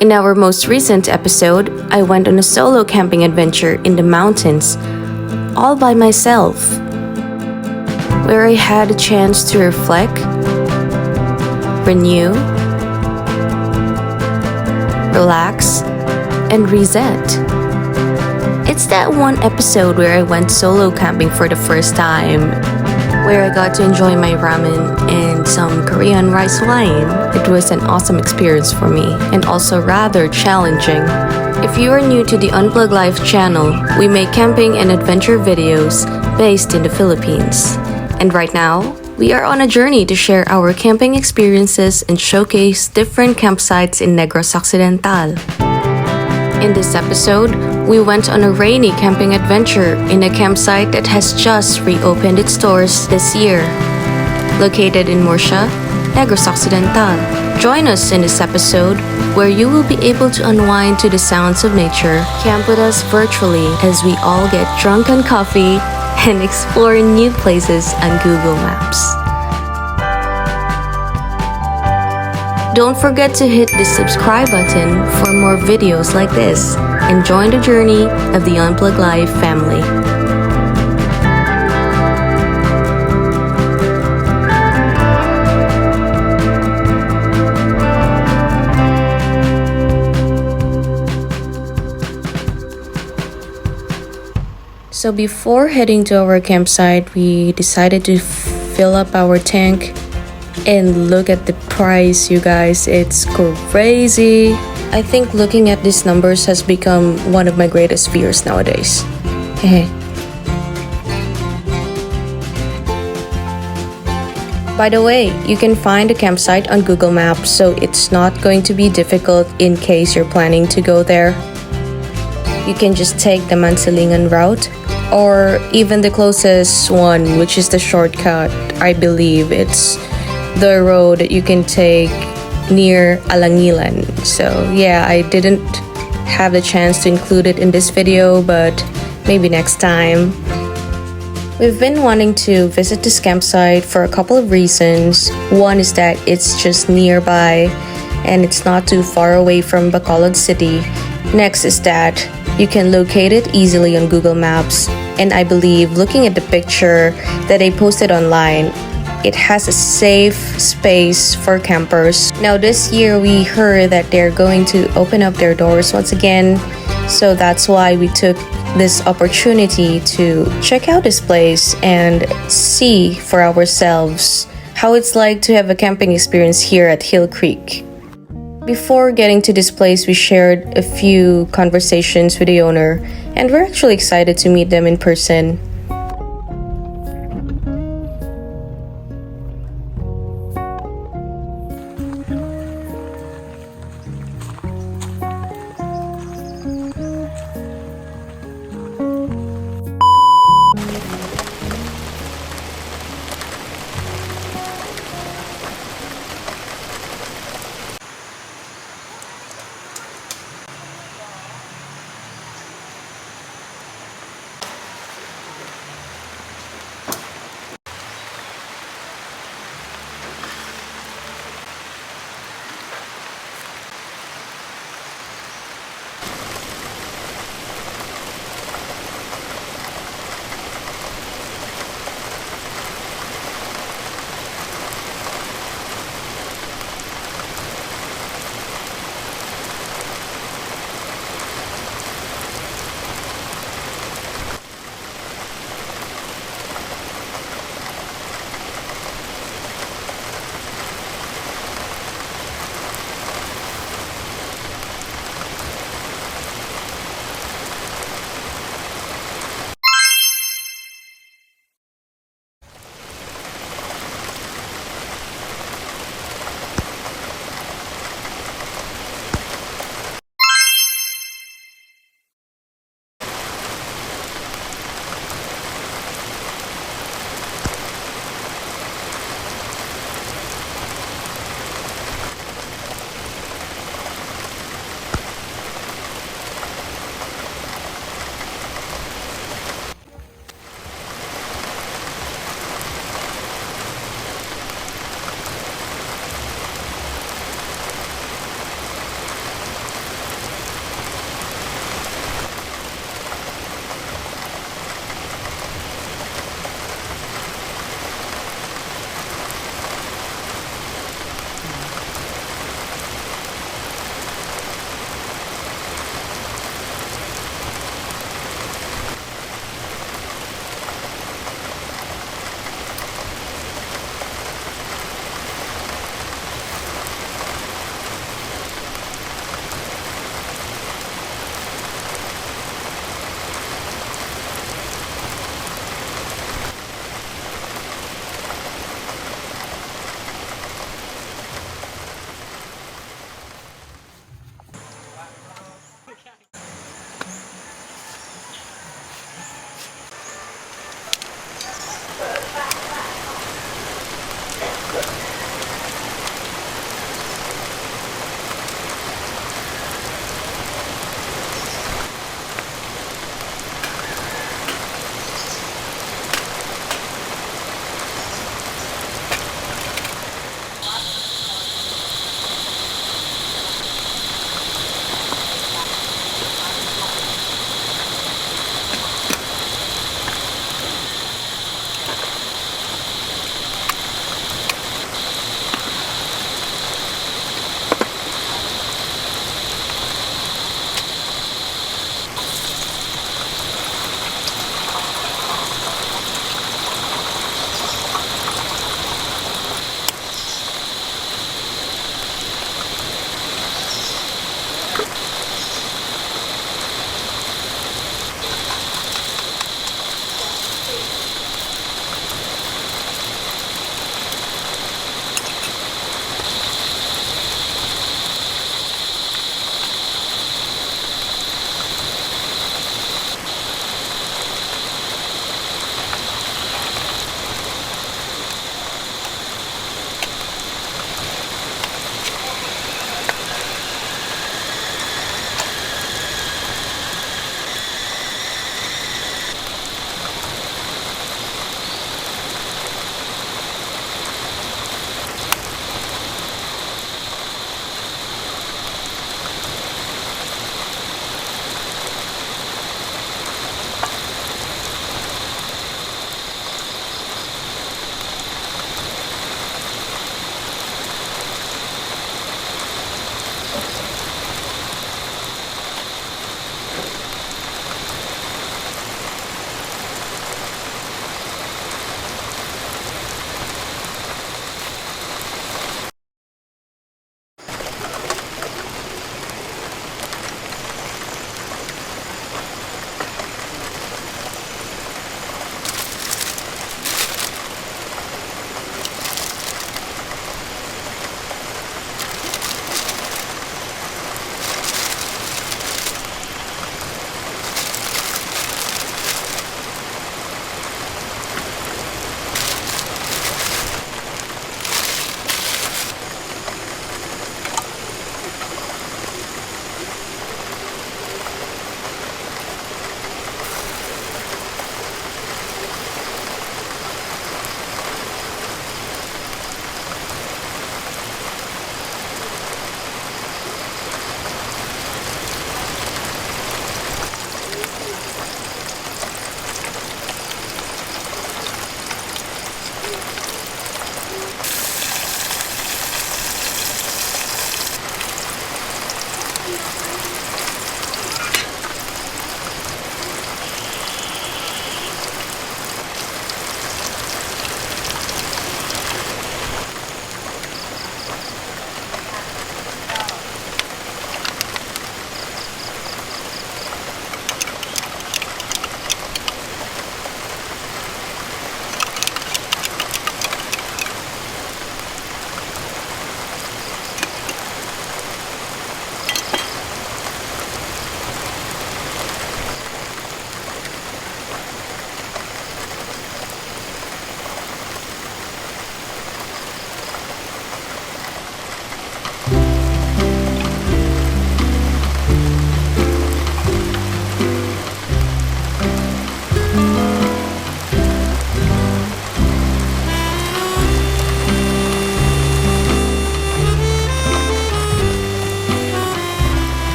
In our most recent episode, I went on a solo camping adventure in the mountains, all by myself, where I had a chance to reflect, renew, relax, and reset. It's that one episode where I went solo camping for the first time, where I got to enjoy my ramen and some Korean rice wine. It was an awesome experience for me and also rather challenging. If you are new to the Unplugged Life channel, we make camping and adventure videos based in the Philippines. And right now, we are on a journey to share our camping experiences and showcase different campsites in Negros Occidental. In this episode, we went on a rainy camping adventure in a campsite that has just reopened its doors this year. Located in Murcia, Negros Occidental. Join us in this episode where you will be able to unwind to the sounds of nature, camp with us virtually as we all get drunk on coffee and explore new places on Google Maps. Don't forget to hit the subscribe button for more videos like this and join the journey of the Unplugged Life family. So before heading to our campsite, we decided to fill up our tank. And look at the price, you guys, it's crazy. I think looking at these numbers has become one of my greatest fears nowadays. By the way, you can find a campsite on Google Maps, so it's not going to be difficult in case you're planning to go there. You can just take the Mansilingan route, or even the closest one, which is the shortcut. I believe it's the road that you can take near Alangilan. So yeah, I didn't have the chance to include it in this video, but maybe next time. We've been wanting to visit this campsite for a couple of reasons. One is that it's just nearby and it's not too far away from Bacolod City. Next is that you can locate it easily on Google Maps, and I believe looking at the picture that I posted online, it has a safe space for campers. Now this year we heard that they're going to open up their doors once again, so that's why we took this opportunity to check out this place and see for ourselves how it's like to have a camping experience here at Hill Creek. Before getting to this place, we shared a few conversations with the owner, and we're actually excited to meet them in person.